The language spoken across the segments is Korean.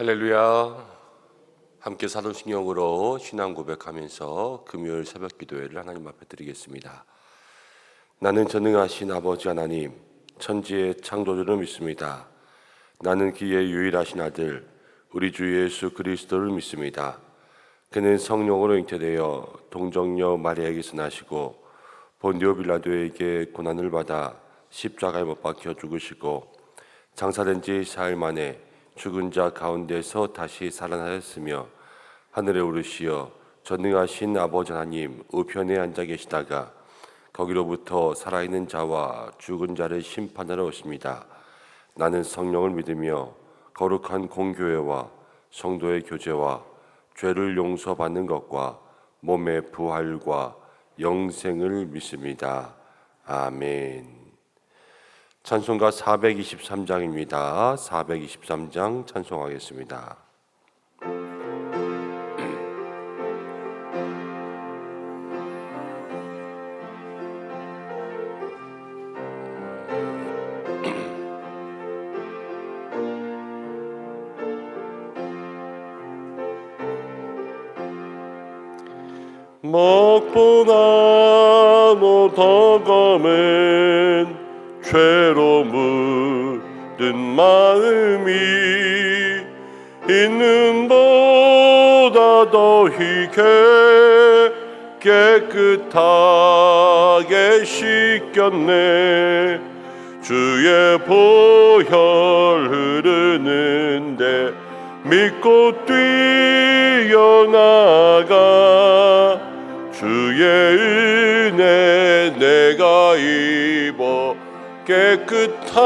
할렐루야. 함께 사도신경으로 신앙 고백하면서 금요일 새벽 기도회를 하나님 앞에 드리겠습니다. 나는 전능하신 아버지 하나님, 천지의 창조주를 믿습니다. 나는 그의 유일하신 아들 우리 주 예수 그리스도를 믿습니다. 그는 성령으로 잉태되어 동정녀 마리아에게서 나시고 본디오 빌라도에게 고난을 받아 십자가에 못 박혀 죽으시고 장사된 지 사흘 만에 죽은 자 가운데서 다시 살아나셨으며 하늘에 오르시어 전능하신 아버지 하나님 우편에 앉아 계시다가 거기로부터 살아있는 자와 죽은 자를 심판하러 오십니다. 나는 성령을 믿으며 거룩한 공교회와 성도의 교제와 죄를 용서받는 것과 몸의 부활과 영생을 믿습니다. 아멘. 찬송가 423장입니다. 423장 찬송하겠습니다. 먹보다 더 검은 죄로 묻은 마음이 있는 보다 더 희게 깨끗하게 씻겼네. 주의 보혈 흐르는데 믿고 뛰어나가 주의 은혜 내가 입어 깨끗하게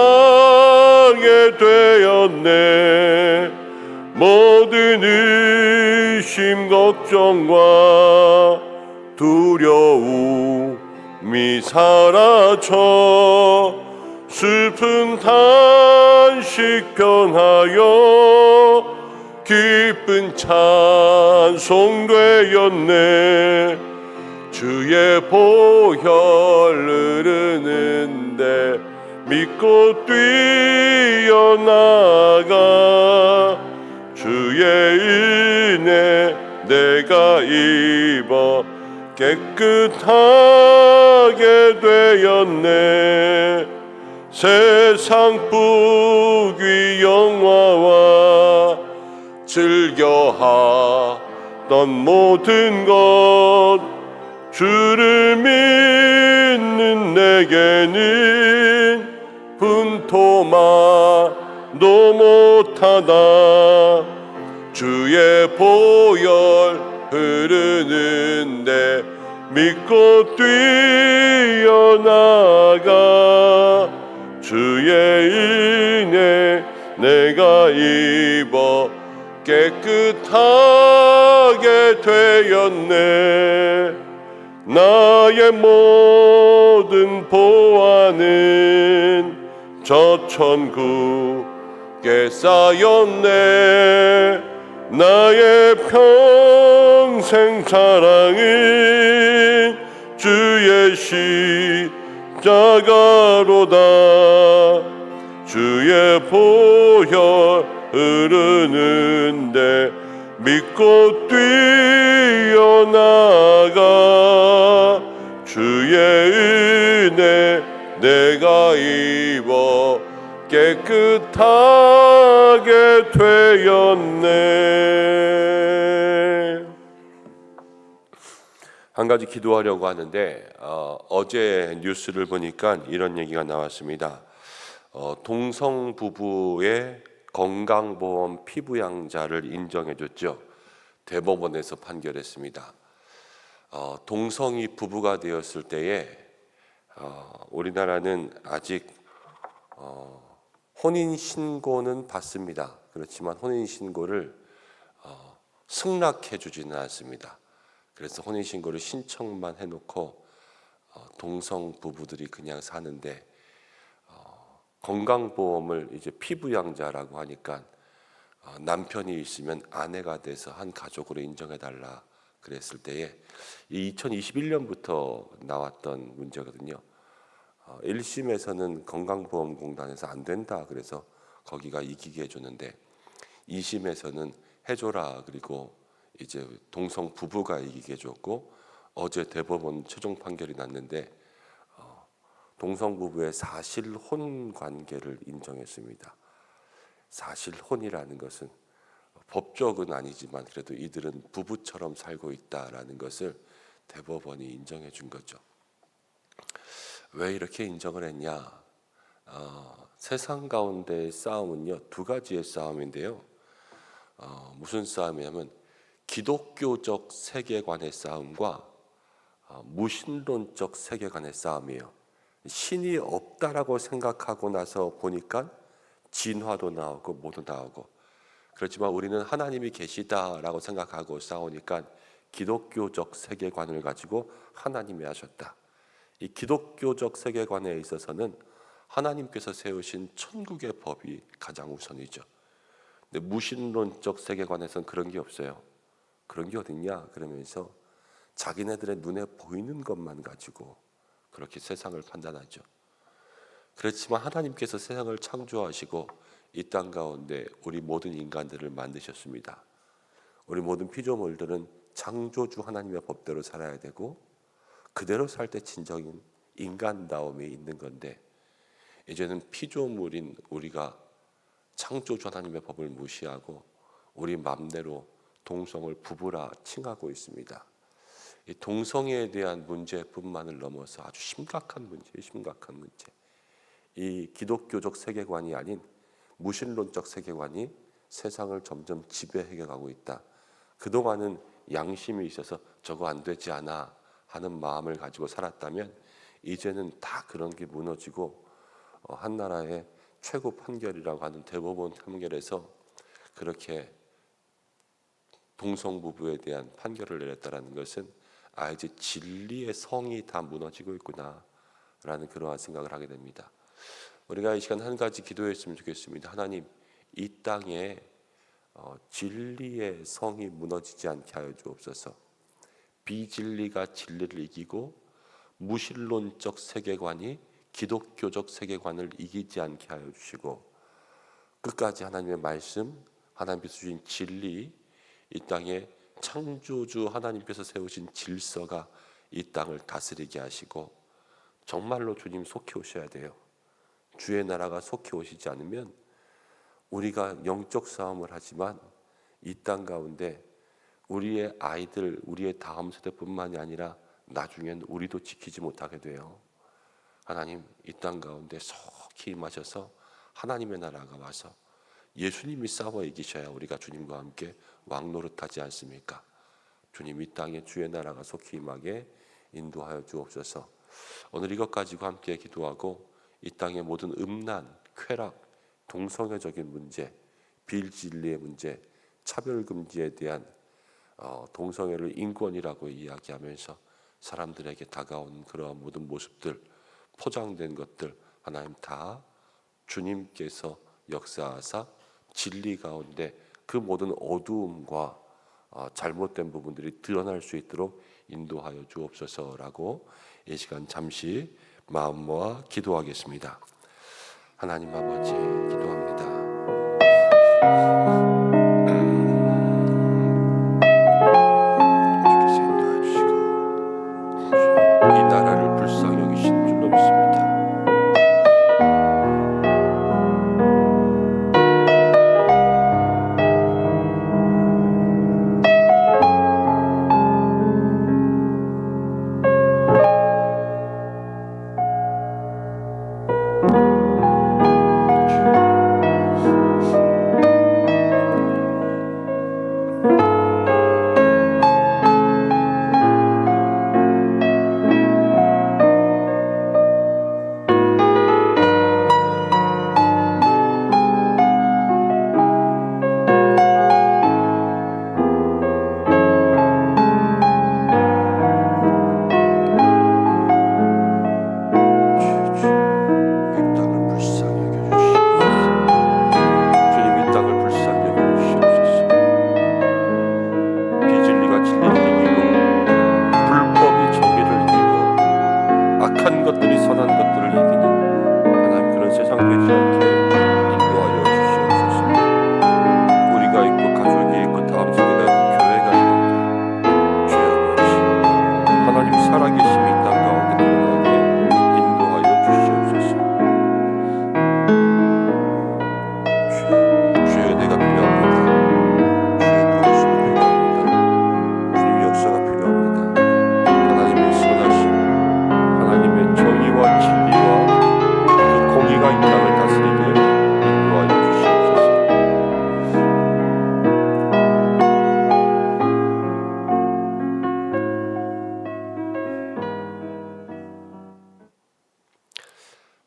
되었네. 모든 의심 걱정과 두려움이 사라져 슬픈 탄식 변하여 기쁜 찬송 되었네. 주의 보혈 흐르는데 믿고 뛰어나가 주의 은혜 내가 입어 깨끗하게 되었네. 세상 부귀 영화와 즐겨하던 모든 것 주를 믿는 내게는 분토마도 못하다. 주의 보혈 흐르는데 믿고 뛰어나가 주의 은혜 내가 입어 깨끗하게 되었네. 나의 모든 보화는 저 천국에 쌓였네. 나의 평생 사랑은 주의 십자가로다. 주의 보혈 흐르는데 믿고 뛰어나가 주의 은혜 내가 입어 깨끗하게 되었네. 한 가지 기도하려고 하는데 어제 뉴스를 보니까 이런 얘기가 나왔습니다. 동성 부부의 건강보험 피부양자를 인정해줬죠. 대법원에서 판결했습니다. 동성이 부부가 되었을 때에 우리나라는 아직 혼인신고는 받습니다. 그렇지만 혼인신고를 승낙해주지는 않습니다. 그래서 혼인신고를 신청만 해놓고 동성 부부들이 그냥 사는데 건강보험을 이제 피부양자라고 하니까 남편이 있으면 아내가 돼서 한 가족으로 인정해달라 그랬을 때에 이 2021년부터 나왔던 문제거든요. 1심에서는 건강보험공단에서 안 된다 그래서 거기가 이기게 해줬는데 2심에서는 해줘라 그리고 이제 동성 부부가 이기게 줬고, 어제 대법원 최종 판결이 났는데 동성 부부의 사실혼 관계를 인정했습니다. 사실혼이라는 것은 법적은 아니지만 그래도 이들은 부부처럼 살고 있다라는 것을 대법원이 인정해 준 거죠. 왜 이렇게 인정을 했냐? 세상 가운데의 싸움은요, 두 가지의 싸움인데요. 무슨 싸움이냐면 기독교적 세계관의 싸움과 무신론적 세계관의 싸움이에요. 신이 없다라고 생각하고 나서 보니까 진화도 나오고 뭐도 나오고, 그렇지만 우리는 하나님이 계시다라고 생각하고 싸우니까 기독교적 세계관을 가지고 하나님이 하셨다. 이 기독교적 세계관에 있어서는 하나님께서 세우신 천국의 법이 가장 우선이죠. 근데 무신론적 세계관에서는 그런 게 없어요. 그런 게 어딨냐 그러면서 자기네들의 눈에 보이는 것만 가지고 그렇게 세상을 판단하죠. 그렇지만 하나님께서 세상을 창조하시고 이 땅 가운데 우리 모든 인간들을 만드셨습니다. 우리 모든 피조물들은 창조주 하나님의 법대로 살아야 되고, 그대로 살 때 진정인 인간다움이 있는 건데, 이제는 피조물인 우리가 창조주 하나님의 법을 무시하고 우리 맘대로 동성을 부부라 칭하고 있습니다. 이 동성애에 대한 문제뿐만을 넘어서 아주 심각한 문제. 이 기독교적 세계관이 아닌 무신론적 세계관이 세상을 점점 지배해 가고 있다. 그동안은 양심이 있어서 저거 안 되지 않아 하는 마음을 가지고 살았다면, 이제는 다 그런 게 무너지고 한 나라의 최고 판결이라고 하는 대법원 판결에서 그렇게 동성 부부에 대한 판결을 내렸다는 것은 이제 진리의 성이 다 무너지고 있구나라는 그러한 생각을 하게 됩니다. 우리가 이 시간 한 가지 기도했으면 좋겠습니다. 하나님, 이 땅에 진리의 성이 무너지지 않게 하여 주옵소서. 비진리가 진리를 이기고 무신론적 세계관이 기독교적 세계관을 이기지 않게 하여 주시고, 끝까지 하나님의 말씀, 하나님께서 주신 진리, 이 땅에 창조주 하나님께서 세우신 질서가 이 땅을 다스리게 하시고, 정말로 주님 속히 오셔야 돼요. 주의 나라가 속히 오시지 않으면 우리가 영적 싸움을 하지만 이 땅 가운데 우리의 아이들, 우리의 다음 세대뿐만이 아니라 나중엔 우리도 지키지 못하게 돼요. 하나님, 이 땅 가운데 속히 임하셔서 하나님의 나라가 와서 예수님이 싸워 이기셔야 우리가 주님과 함께 왕노릇하지 않습니까? 주님, 이 땅에 주의 나라가 속히 임하게 인도하여 주옵소서. 오늘 이것 가지고 함께 기도하고, 이 땅의 모든 음란, 쾌락, 동성애적인 문제, 비진리의 문제, 차별금지에 대한 동성애를 인권이라고 이야기하면서 사람들에게 다가오는 그러한 모든 모습들, 포장된 것들 하나님 다 주님께서 역사하사 진리 가운데 그 모든 어두움과 잘못된 부분들이 드러날 수 있도록 인도하여 주옵소서라고 이 시간 잠시 마음 모아 기도하겠습니다. 하나님 아버지, 기도합니다. 주께서 인도해 주시고 이 나라를 불쌍히 여기신 줄로 믿습니다.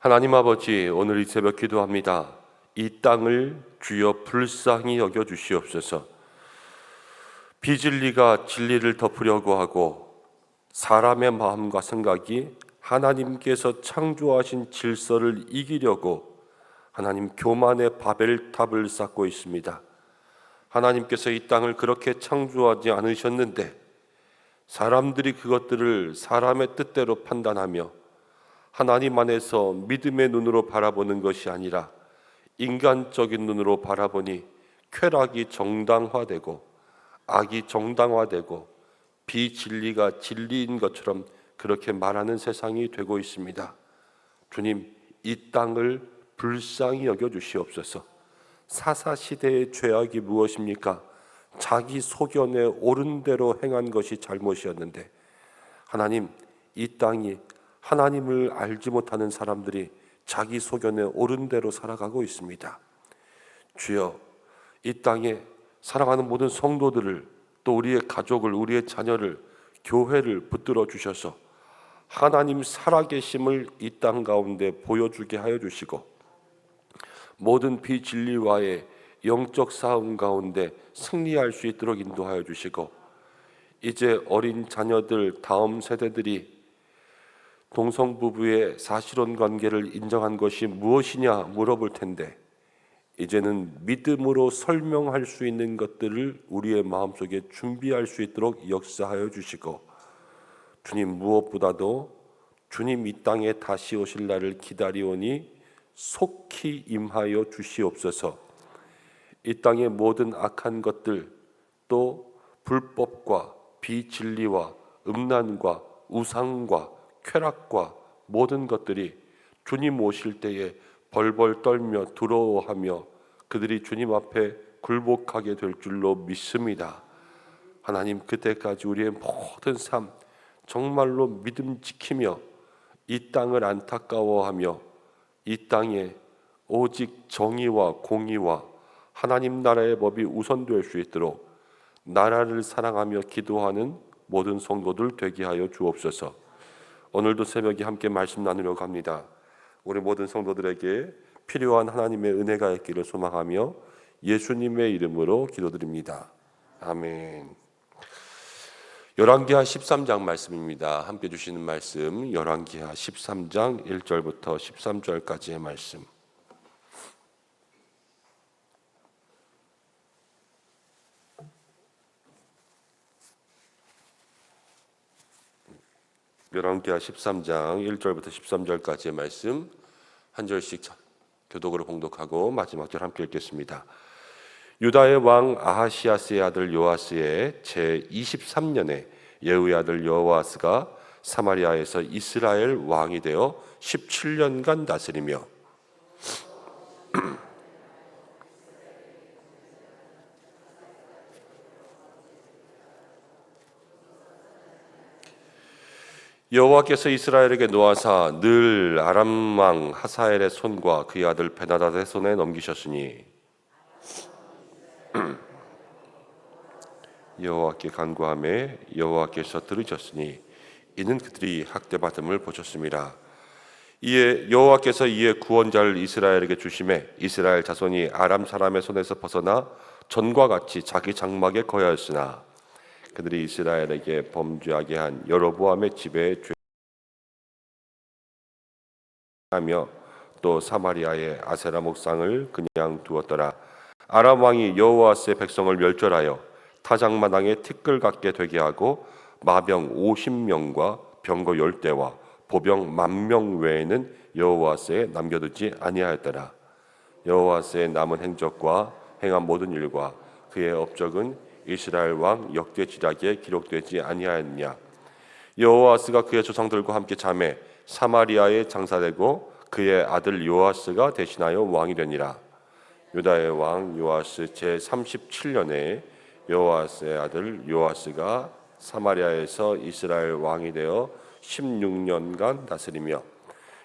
하나님 아버지, 오늘 이 새벽 기도합니다. 이 땅을 주여 불쌍히 여겨 주시옵소서. 비진리가 진리를 덮으려고 하고 사람의 마음과 생각이 하나님께서 창조하신 질서를 이기려고 하나님 교만의 바벨탑을 쌓고 있습니다. 하나님께서 이 땅을 그렇게 창조하지 않으셨는데 사람들이 그것들을 사람의 뜻대로 판단하며 하나님 안에서 믿음의 눈으로 바라보는 것이 아니라 인간적인 눈으로 바라보니 쾌락이 정당화되고 악이 정당화되고 비진리가 진리인 것처럼 그렇게 말하는 세상이 되고 있습니다. 주님, 이 땅을 불쌍히 여겨 주시옵소서. 사사시대의 죄악이 무엇입니까? 자기 소견에 옳은 대로 행한 것이 잘못이었는데 하나님, 이 땅이 하나님을 알지 못하는 사람들이 자기 소견에 옳은 대로 살아가고 있습니다. 주여, 이 땅에 사랑하는 모든 성도들을, 또 우리의 가족을, 우리의 자녀를, 교회를 붙들어 주셔서 하나님 살아계심을 이 땅 가운데 보여주게 하여 주시고 모든 비진리와의 영적 싸움 가운데 승리할 수 있도록 인도하여 주시고 이제 어린 자녀들, 다음 세대들이 동성부부의 사실혼 관계를 인정한 것이 무엇이냐 물어볼 텐데 이제는 믿음으로 설명할 수 있는 것들을 우리의 마음속에 준비할 수 있도록 역사하여 주시고 주님, 무엇보다도 주님 이 땅에 다시 오실 날을 기다리오니 속히 임하여 주시옵소서. 이 땅의 모든 악한 것들, 또 불법과 비진리와 음란과 우상과 쾌락과 모든 것들이 주님 오실 때에 벌벌 떨며 두려워하며 그들이 주님 앞에 굴복하게 될 줄로 믿습니다. 하나님, 그때까지 우리의 모든 삶 정말로 믿음 지키며 이 땅을 안타까워하며 이 땅에 오직 정의와 공의와 하나님 나라의 법이 우선될 수 있도록 나라를 사랑하며 기도하는 모든 성도들 되게 하여 주옵소서. 오늘도 새벽에 함께 말씀 나누려고 합니다. 우리 모든 성도들에게 필요한 하나님의 은혜가 있기를 소망하며 예수님의 이름으로 기도드립니다. 아멘. 열왕기하 13장 말씀입니다. 함께 주시는 말씀 열왕기하 13장 1절부터 13절까지의 말씀. 열왕기하 13장 1절부터 13절까지의 말씀 한 절씩 교독으로 봉독하고 마지막 절 함께 읽겠습니다. 유다의 왕 아하시아스의 아들 요아스의 제 23년에 예후의 아들 여호아스가 사마리아에서 이스라엘 왕이 되어 17년간 다스리며 여호와께서 이스라엘에게 노하사 늘 아람 왕 하사엘의 손과 그의 아들 베나닷의 손에 넘기셨으니 여호와께 간구하매 여호와께서 들으셨으니 이는 그들이 학대받음을 보셨습니다. 이에 여호와께서 이에 구원자를 이스라엘에게 주심에 이스라엘 자손이 아람 사람의 손에서 벗어나 전과 같이 자기 장막에 거하였으나 그들이 이스라엘에게 범죄하게 한 여로보암의 집에 죄하며 또 사마리아의 아세라 목상을 그냥 두었더라. 아람 왕이 여호와스의 백성을 멸절하여 타작마당에 티끌 같게 되게 하고 마병 50명과 병거 10대와 보병 10,000명 외에는 여호와스에 남겨두지 아니하였더라. 여호와스의 남은 행적과 행한 모든 일과 그의 업적은 이스라엘 왕 역대지략에 기록되지 아니하였느냐. 여호아스가 그의 조상들과 함께 잠에 사마리아에 장사되고 그의 아들 요아스가 대신하여 왕이 되니라. 유다의 왕 요아스 제 37년에 여호아스의 아들 요아스가 사마리아에서 이스라엘 왕이 되어 16년간 다스리며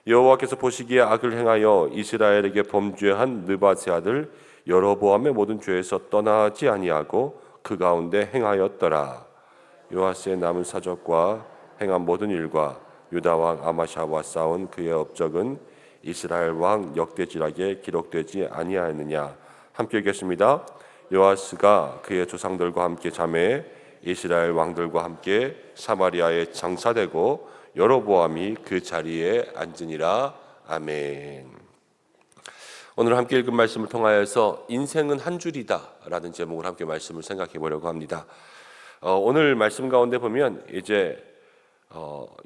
여호와께서 보시기에 악을 행하여 이스라엘에게 범죄한 느밧의 아들 여로보암의 모든 죄에서 떠나지 아니하고 그 가운데 행하였더라. 요아스의 남은 사적과 행한 모든 일과 유다 왕 아마샤와 싸운 그의 업적은 이스라엘 왕 역대지락에 기록되지 아니하였느냐. 함께 읽겠습니다. 요아스가 그의 조상들과 함께 잠에 이스라엘 왕들과 함께 사마리아에 장사되고 여로보암이 그 자리에 앉으니라. 아멘. 오늘 함께 읽은 말씀을 통하여서 인생은 한 줄이다 라는 제목으로 함께 말씀을 생각해 보려고 합니다. 오늘 말씀 가운데 보면 이제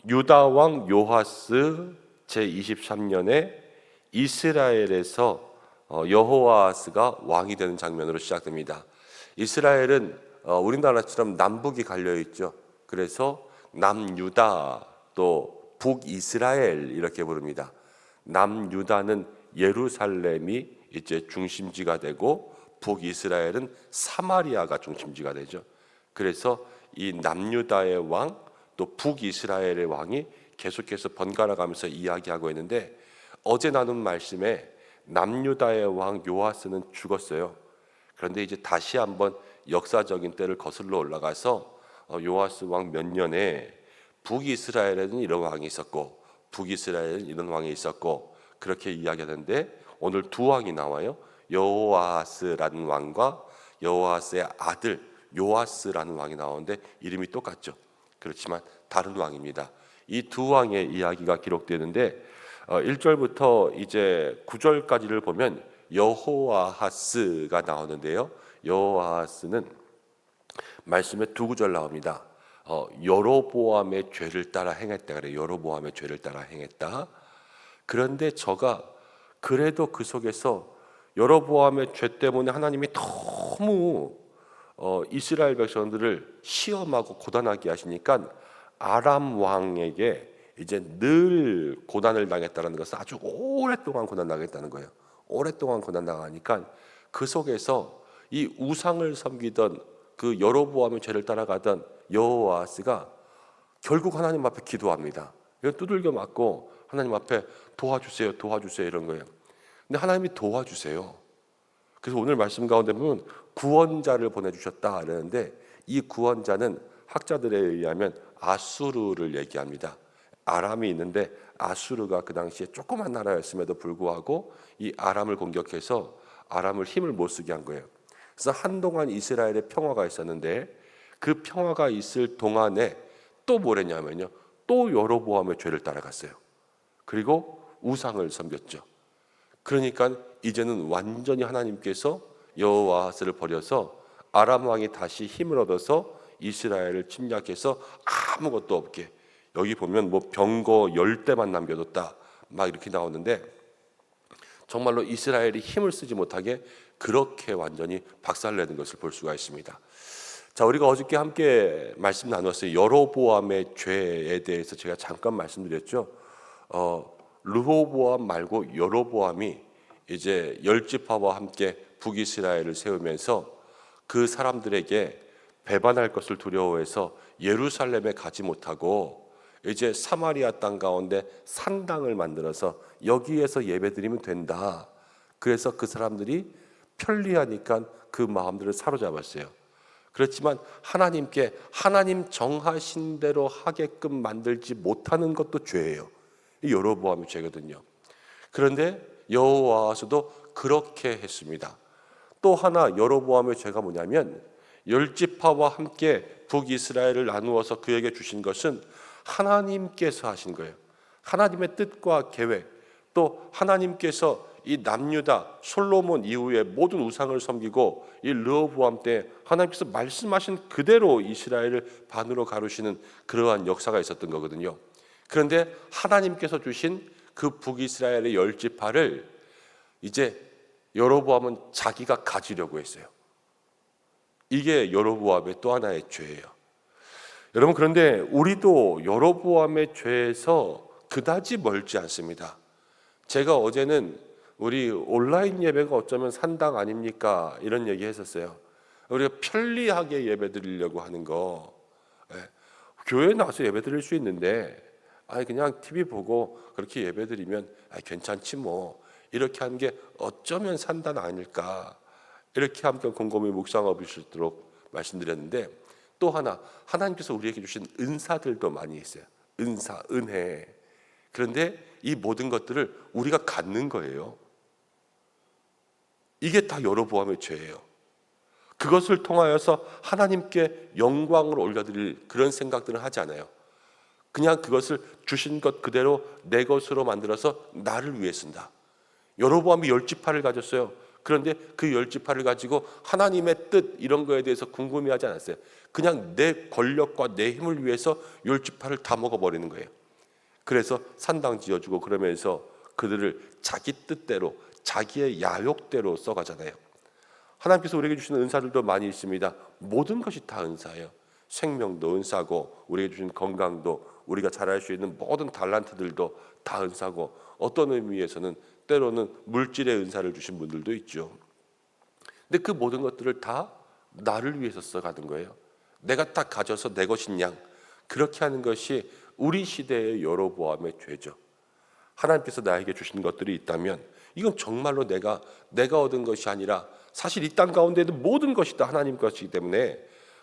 유다 왕 요아스 제23년에 이스라엘에서 여호아스가 왕이 되는 장면으로 시작됩니다. 이스라엘은 우리나라처럼 남북이 갈려 있죠. 그래서 남유다 또 북이스라엘 이렇게 부릅니다. 남유다는 예루살렘이 이제 중심지가 되고 북이스라엘은 사마리아가 중심지가 되죠. 그래서 이 남유다의 왕 또 북이스라엘의 왕이 계속해서 번갈아 가면서 이야기하고 있는데, 어제 나눈 말씀에 남유다의 왕 요아스는 죽었어요. 그런데 이제 다시 한번 역사적인 때를 거슬러 올라가서 요아스 왕 몇 년에 북이스라엘에는 이런 왕이 있었고 북이스라엘에는 이런 왕이 있었고 그렇게 이야기하는데, 오늘 두 왕이 나와요. 여호아스라는 왕과 여호아스의 아들 요아스라는 왕이 나오는데 이름이 똑같죠. 그렇지만 다른 왕입니다. 이 두 왕의 이야기가 기록되는데 1절부터 이제 9절까지를 보면 여호아하스가 나오는데요. 여호아하스는 말씀에 두 구절 나옵니다. 여로보암의 죄를 따라 행했다 그래요. 여로보암의 죄를 따라 행했다. 그런데 저가 그래도 그 속에서 여로보암의 죄 때문에 하나님이 너무 이스라엘 백성들을 시험하고 고단하게 하시니까 아람 왕에게 이제 늘 고난을 당했다는 것은 아주 오랫동안 고난 당했다는 거예요. 오랫동안 고난 당하니까 그 속에서 이 우상을 섬기던 그 여로보암의 죄를 따라가던 여호아스가 결국 하나님 앞에 기도합니다. 두들겨 맞고 하나님 앞에 도와주세요, 도와주세요 이런 거예요. 근데 하나님이 도와주세요. 그래서 오늘 말씀 가운데 보면 구원자를 보내주셨다 그러는데, 이 구원자는 학자들에 의하면 아수르를 얘기합니다. 아람이 있는데 아수르가 그 당시에 조그만 나라였음에도 불구하고 이 아람을 공격해서 아람을 힘을 못 쓰게 한 거예요. 그래서 한동안 이스라엘에 평화가 있었는데 그 평화가 있을 동안에 또 뭐랬냐면요, 또 여로보암의 죄를 따라갔어요. 그리고 우상을 섬겼죠. 그러니까 이제는 완전히 하나님께서 여호아스를 버려서 아람 왕이 다시 힘을 얻어서 이스라엘을 침략해서 아무것도 없게, 여기 보면 뭐 병거 10대만 남겨뒀다 막 이렇게 나오는데, 정말로 이스라엘이 힘을 쓰지 못하게 그렇게 완전히 박살내는 것을 볼 수가 있습니다. 자, 우리가 어저께 함께 말씀 나눴어요. 여로보암의 죄에 대해서 제가 잠깐 말씀드렸죠. 르호보암 말고 여로보암이 이제 10지파와 함께 북이스라엘을 세우면서 그 사람들에게 배반할 것을 두려워해서 예루살렘에 가지 못하고 이제 사마리아 땅 가운데 산당을 만들어서 여기에서 예배드리면 된다. 그래서 그 사람들이 편리하니까 그 마음들을 사로잡았어요. 그렇지만 하나님께 하나님 정하신 대로 하게끔 만들지 못하는 것도 죄예요. 여로보암의 죄거든요. 그런데 여호와서도 그렇게 했습니다. 또 하나 여로보암의 죄가 뭐냐면, 10지파와 함께 북이스라엘을 나누어서 그에게 주신 것은 하나님께서 하신 거예요. 하나님의 뜻과 계획, 또 하나님께서 이 남유다 솔로몬 이후에 모든 우상을 섬기고 이 르호보암 때 하나님께서 말씀하신 그대로 이스라엘을 반으로 가르시는 그러한 역사가 있었던 거거든요. 그런데 하나님께서 주신 그 북이스라엘의 10지파를 이제 여로보암은 자기가 가지려고 했어요. 이게 여로보암의 또 하나의 죄예요. 여러분, 그런데 우리도 여로보암의 죄에서 그다지 멀지 않습니다. 제가 어제는 우리 온라인 예배가 어쩌면 산당 아닙니까? 이런 얘기 했었어요. 우리가 편리하게 예배 드리려고 하는 거, 교회에 나와서 예배 드릴 수 있는데 그냥 TV 보고 그렇게 예배 드리면 괜찮지 뭐, 이렇게 하는 게 어쩌면 산당 아닐까, 이렇게 함께 곰곰이 묵상해 보시도록 말씀드렸는데, 또 하나 하나님께서 우리에게 주신 은사들도 많이 있어요. 은사, 은혜. 그런데 이 모든 것들을 우리가 갖는 거예요. 이게 다 여로보암의 죄예요. 그것을 통하여서 하나님께 영광을 올려드릴 그런 생각들을 하지 않아요. 그냥 그것을 주신 것 그대로 내 것으로 만들어서 나를 위해 쓴다. 여로보암이 10지파를 가졌어요. 그런데 그 10지파를 가지고 하나님의 뜻 이런 거에 대해서 궁금해하지 않았어요. 그냥 내 권력과 내 힘을 위해서 10지파를 다 먹어버리는 거예요. 그래서 산당 지어주고 그러면서 그들을 자기 뜻대로 자기의 야욕대로 써가잖아요. 하나님께서 우리에게 주시는 은사들도 많이 있습니다. 모든 것이 다 은사예요. 생명도 은사고 우리에게 주신 건강도 우리가 잘할 수 있는 모든 달란트들도 다 은사고 어떤 의미에서는 때로는 물질의 은사를 주신 분들도 있죠. 근데 그 모든 것들을 다 나를 위해서 써가는 거예요. 내가 딱 가져서 내 것인 양 그렇게 하는 것이 우리 시대의 여로보암의 죄죠. 하나님께서 나에게 주신 것들이 있다면 이건 정말로 내가 얻은 것이 아니라 사실 이 땅 가운데 있는 모든 것이 다 하나님 것이기 때문에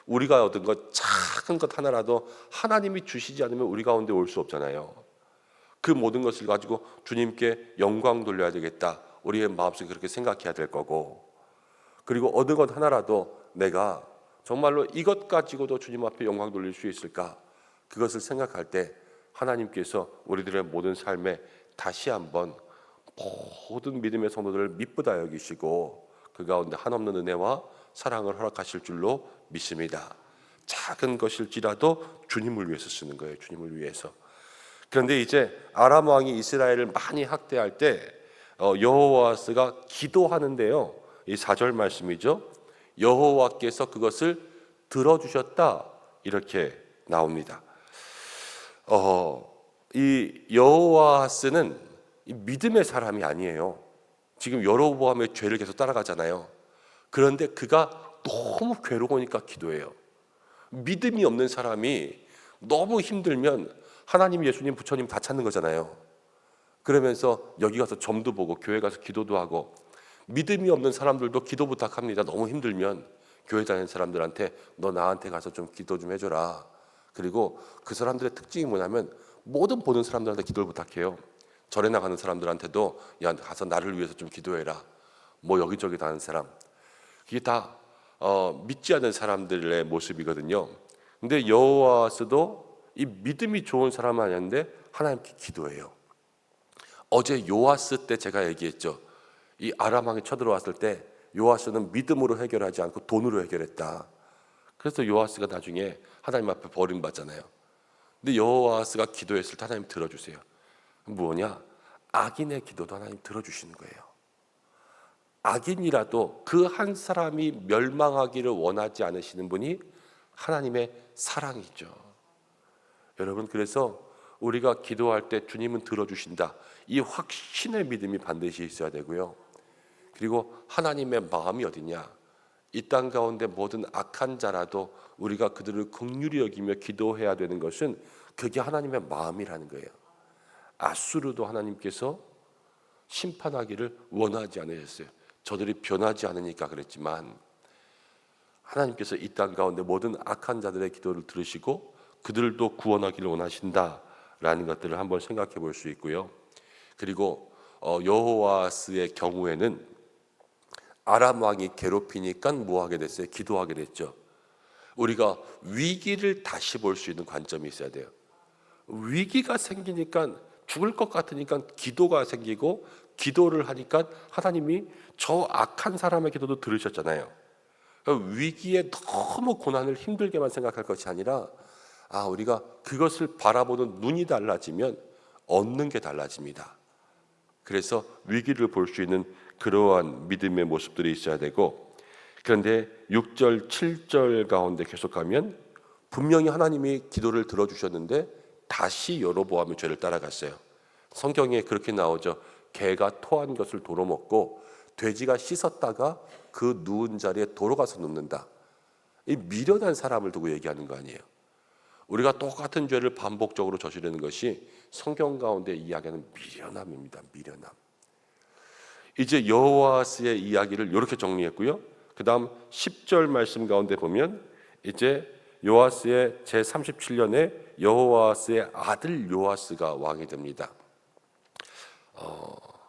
우리가 얻은 것 작은 것 하나라도 하나님이 주시지 않으면 우리 가운데 올 수 없잖아요. 그 모든 것을 가지고 주님께 영광 돌려야 되겠다. 우리의 마음속에 그렇게 생각해야 될 거고, 그리고 얻은 것 하나라도 내가 정말로 이것 가지고도 주님 앞에 영광 돌릴 수 있을까? 그것을 생각할 때 하나님께서 우리들의 모든 삶에 다시 한번 모든 믿음의 성도들을 미쁘다 여기시고 그 가운데 한없는 은혜와 사랑을 허락하실 줄로 믿습니다. 작은 것일지라도 주님을 위해서 쓰는 거예요. 주님을 위해서. 그런데 이제 아람 왕이 이스라엘을 많이 학대할 때 여호와스가 기도하는데요. 이 4절 말씀이죠. 여호와께서 그것을 들어주셨다 이렇게 나옵니다. 이 여호와스는 믿음의 사람이 아니에요. 지금 여로보암의 죄를 계속 따라가잖아요. 그런데 그가 너무 괴로우니까 기도해요. 믿음이 없는 사람이 너무 힘들면 하나님, 예수님, 부처님 다 찾는 거잖아요. 그러면서 여기 가서 점도 보고 교회 가서 기도도 하고, 믿음이 없는 사람들도 기도 부탁합니다. 너무 힘들면 교회 다니는 사람들한테 너 나한테 가서 좀 기도 좀 해줘라. 그리고 그 사람들의 특징이 뭐냐면 모든 보는 사람들한테 기도를 부탁해요. 절에 나가는 사람들한테도 야 가서 나를 위해서 좀 기도해라. 뭐 여기저기 다니는 사람. 이게 다 믿지 않는 사람들의 모습이거든요. 근데 여호와스도 이 믿음이 좋은 사람은 아닌데 하나님께 기도해요. 어제 요아스 때 제가 얘기했죠. 이 아람 왕이 쳐들어왔을 때 요아스는 믿음으로 해결하지 않고 돈으로 해결했다. 그래서 요아스가 나중에 하나님 앞에 버림받잖아요. 근데 여호와스가 기도했을 때 하나님 들어주세요. 뭐냐? 악인의 기도도 하나님 들어주시는 거예요. 악인이라도 그 한 사람이 멸망하기를 원하지 않으시는 분이 하나님의 사랑이죠. 여러분, 그래서 우리가 기도할 때 주님은 들어주신다. 이 확신의 믿음이 반드시 있어야 되고요. 그리고 하나님의 마음이 어디냐? 이 땅 가운데 모든 악한 자라도 우리가 그들을 긍휼히 여기며 기도해야 되는 것은 그게 하나님의 마음이라는 거예요. 아수르도 하나님께서 심판하기를 원하지 않으셨어요. 저들이 변하지 않으니까 그랬지만 하나님께서 이 땅 가운데 모든 악한 자들의 기도를 들으시고 그들도 구원하기를 원하신다라는 것들을 한번 생각해 볼 수 있고요. 그리고 여호와스의 경우에는 아람 왕이 괴롭히니까 뭐 하게 됐어요? 기도하게 됐죠. 우리가 위기를 다시 볼 수 있는 관점이 있어야 돼요. 위기가 생기니까 죽을 것 같으니까 기도가 생기고 기도를 하니까 하나님이 저 악한 사람의 기도도 들으셨잖아요. 그러니까 위기에 너무 고난을 힘들게만 생각할 것이 아니라 우리가 그것을 바라보는 눈이 달라지면 얻는 게 달라집니다. 그래서 위기를 볼 수 있는 그러한 믿음의 모습들이 있어야 되고, 그런데 6절, 7절 가운데 계속 가면 분명히 하나님이 기도를 들어주셨는데 다시 여로보암의 죄를 따라갔어요. 성경에 그렇게 나오죠. 개가 토한 것을 도로 먹고 돼지가 씻었다가 그 누운 자리에 도로 가서 눕는다. 이 미련한 사람을 두고 얘기하는 거 아니에요. 우리가 똑같은 죄를 반복적으로 저지르는 것이 성경 가운데 이야기하는 미련함입니다. 미련함. 이제 여호와스의 이야기를 이렇게 정리했고요. 그 다음 10절 말씀 가운데 보면 이제 요아스의 제37년에 여호와스의 아들 요아스가 왕이 됩니다.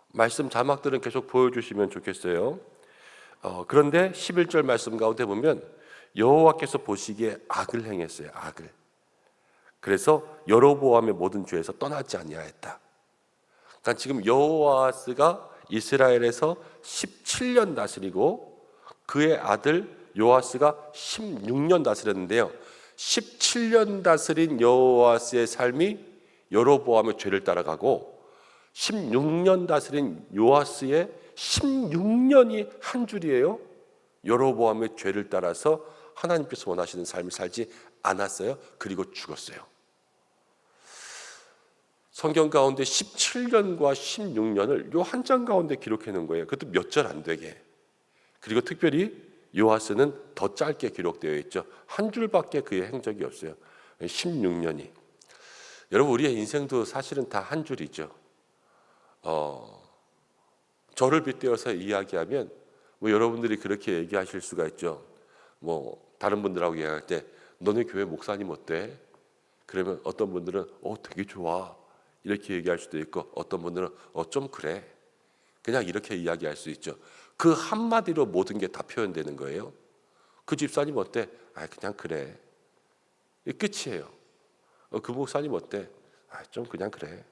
말씀 자막들은 계속 보여주시면 좋겠어요. 그런데 11절 말씀 가운데 보면 여호와께서 보시기에 악을 행했어요. 악을. 그래서 여로보암의 모든 죄에서 떠나지 아니하였다. 그러니까 지금 여호아스가 이스라엘에서 17년 다스리고 그의 아들 요아스가 16년 다스렸는데요. 17년 다스린 여호아스의 삶이 여로보암의 죄를 따라가고 16년 다스린 요아스의 16년이 한 줄이에요. 여로보암의 죄를 따라서 하나님께서 원하시는 삶을 살지 않았어요. 그리고 죽었어요. 성경 가운데 17년과 16년을 요 한 장 가운데 기록해 놓은 거예요. 그것도 몇 절 안 되게. 그리고 특별히 요아스는 더 짧게 기록되어 있죠. 한 줄밖에 그의 행적이 없어요. 16년이. 여러분, 우리의 인생도 사실은 다 한 줄이죠. 저를 빗대어서 이야기하면 여러분들이 그렇게 얘기하실 수가 있죠. 다른 분들하고 얘기할 때 너네 교회 목사님 어때? 그러면 어떤 분들은 되게 좋아 이렇게 얘기할 수도 있고, 어떤 분들은 좀 그래, 그냥 이렇게 이야기할 수 있죠. 그 한마디로 모든 게 다 표현되는 거예요. 그 집사님 어때? 그냥 그래. 끝이에요. 그 목사님 어때? 좀 그냥 그래.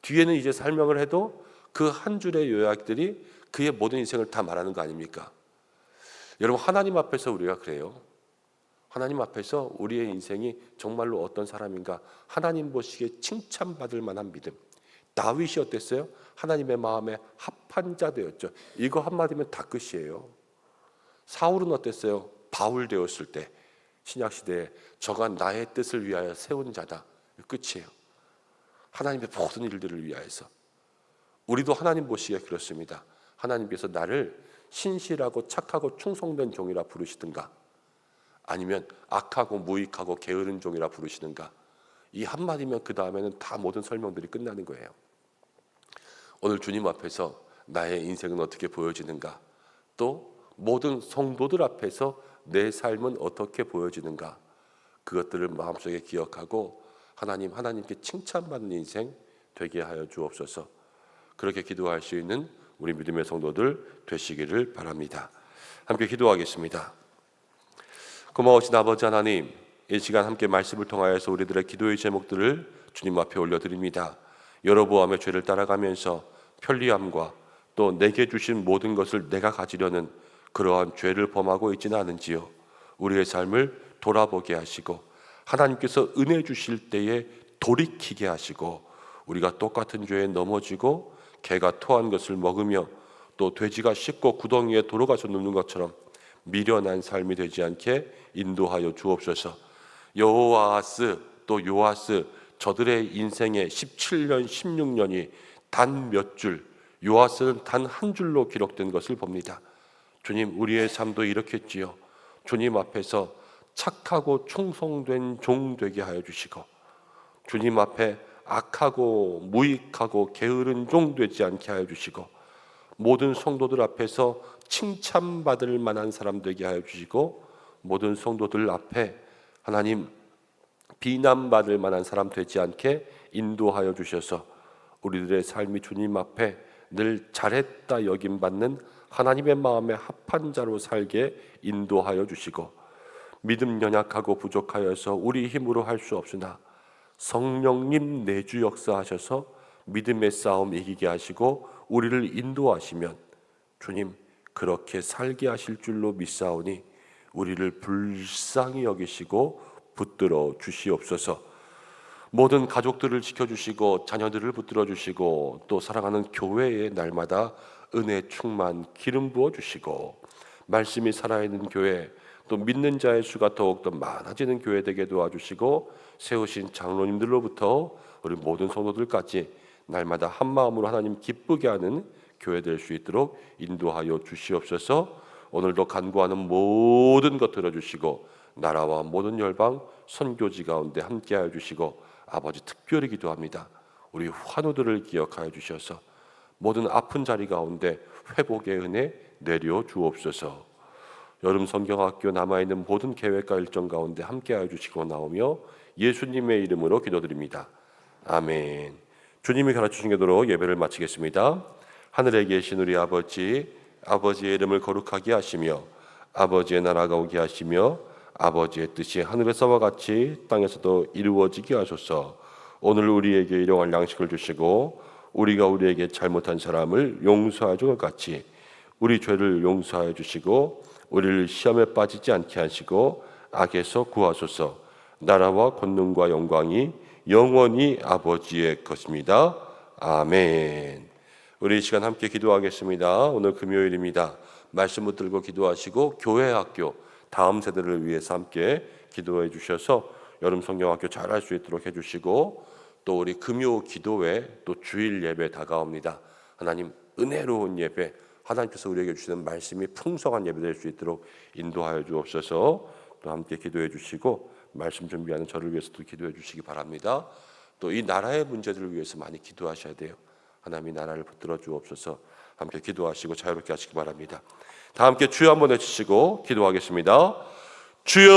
뒤에는 이제 설명을 해도 그 한 줄의 요약들이 그의 모든 인생을 다 말하는 거 아닙니까? 여러분, 하나님 앞에서 우리가 그래요. 하나님 앞에서 우리의 인생이 정말로 어떤 사람인가, 하나님 보시기에 칭찬받을 만한 믿음. 다윗이 어땠어요? 하나님의 마음에 합한 자 되었죠. 이거 한마디면 다 끝이에요. 사울은 어땠어요? 바울 되었을 때 신약시대에 저가 나의 뜻을 위하여 세운 자다. 끝이에요. 하나님의 모든 일들을 위하여서. 우리도 하나님 보시기에 그렇습니다. 하나님께서 나를 신실하고 착하고 충성된 종이라 부르시든가, 아니면 악하고 무익하고 게으른 종이라 부르시는가. 이 한마디면 그 다음에는 다 모든 설명들이 끝나는 거예요. 오늘 주님 앞에서 나의 인생은 어떻게 보여지는가, 또 모든 성도들 앞에서 내 삶은 어떻게 보여지는가, 그것들을 마음속에 기억하고 하나님께 칭찬받는 인생 되게 하여 주옵소서. 그렇게 기도할 수 있는 우리 믿음의 성도들 되시기를 바랍니다. 함께 기도하겠습니다. 고마우신 아버지 하나님, 이 시간 함께 말씀을 통하여서 우리들의 기도의 제목들을 주님 앞에 올려드립니다. 여로보암의 죄를 따라가면서 편리함과 또 내게 주신 모든 것을 내가 가지려는 그러한 죄를 범하고 있지는 않은지요. 우리의 삶을 돌아보게 하시고 하나님께서 은혜 주실 때에 돌이키게 하시고, 우리가 똑같은 죄에 넘어지고 개가 토한 것을 먹으며 또 돼지가 씹고 구덩이에 돌아가서 눕는 것처럼 미련한 삶이 되지 않게 인도하여 주옵소서. 여호아스 또 요아스, 저들의 인생의 17년 16년이 단 몇 줄, 요아스는 단 한 줄로 기록된 것을 봅니다. 주님, 우리의 삶도 이렇겠지요. 주님 앞에서 착하고 충성된 종 되게 하여 주시고, 주님 앞에 악하고 무익하고 게으른 종 되지 않게 하여 주시고, 모든 성도들 앞에서 칭찬받을 만한 사람 되게 하여 주시고, 모든 성도들 앞에 하나님 비난받을 만한 사람 되지 않게 인도하여 주셔서 우리들의 삶이 주님 앞에 늘 잘했다 여김받는 하나님의 마음에 합한 자로 살게 인도하여 주시고, 믿음 연약하고 부족하여서 우리 힘으로 할 수 없으나 성령님 내주 역사하셔서 믿음의 싸움 이기게 하시고 우리를 인도하시면 주님 그렇게 살게 하실 줄로 믿사오니 우리를 불쌍히 여기시고 붙들어 주시옵소서. 모든 가족들을 지켜주시고 자녀들을 붙들어 주시고 또 사랑하는 교회에 날마다 은혜 충만 기름 부어 주시고, 말씀이 살아있는 교회, 또 믿는 자의 수가 더욱더 많아지는 교회 되게 도와주시고, 세우신 장로님들로부터 우리 모든 성도들까지 날마다 한 마음으로 하나님 기쁘게 하는 교회 될 수 있도록 인도하여 주시옵소서. 오늘도 간구하는 모든 것 들어주시고 나라와 모든 열방 선교지 가운데 함께하여 주시고, 아버지 특별히 기도합니다. 우리 환우들을 기억하여 주셔서 모든 아픈 자리 가운데 회복의 은혜 내려 주옵소서. 여름 성경학교 남아있는 모든 계획과 일정 가운데 함께하여 주시고 나오며 예수님의 이름으로 기도드립니다. 아멘. 주님이 가르치신 대로 예배를 마치겠습니다. 하늘에 계신 우리 아버지, 아버지의 이름을 거룩하게 하시며 아버지의 나라가 오게 하시며 아버지의 뜻이 하늘에서와 같이 땅에서도 이루어지게 하소서. 오늘 우리에게 일용할 양식을 주시고 우리가 우리에게 잘못한 사람을 용서하여 준 것 같이 우리 죄를 용서하여 주시고 우리를 시험에 빠지지 않게 하시고 악에서 구하소서. 나라와 권능과 영광이 영원히 아버지의 것입니다. 아멘. 우리 이 시간 함께 기도하겠습니다. 오늘 금요일입니다. 말씀 붙들고 기도하시고 교회 학교 다음 세대를 위해서 함께 기도해 주셔서 여름 성경학교 잘할 수 있도록 해주시고 또 우리 금요 기도회 또 주일 예배 다가옵니다. 하나님 은혜로운 예배 하나님께서 우리에게 주시는 말씀이 풍성한 예배 될 수 있도록 인도하여 주옵소서. 또 함께 기도해 주시고 말씀 준비하는 저를 위해서도 기도해 주시기 바랍니다. 또 이 나라의 문제들을 위해서 많이 기도하셔야 돼요. 하나님이 나라를 붙들어 주옵소서. 함께 기도하시고 자유롭게 하시기 바랍니다. 다 함께 주여 한번 외치시고 기도하겠습니다. 주여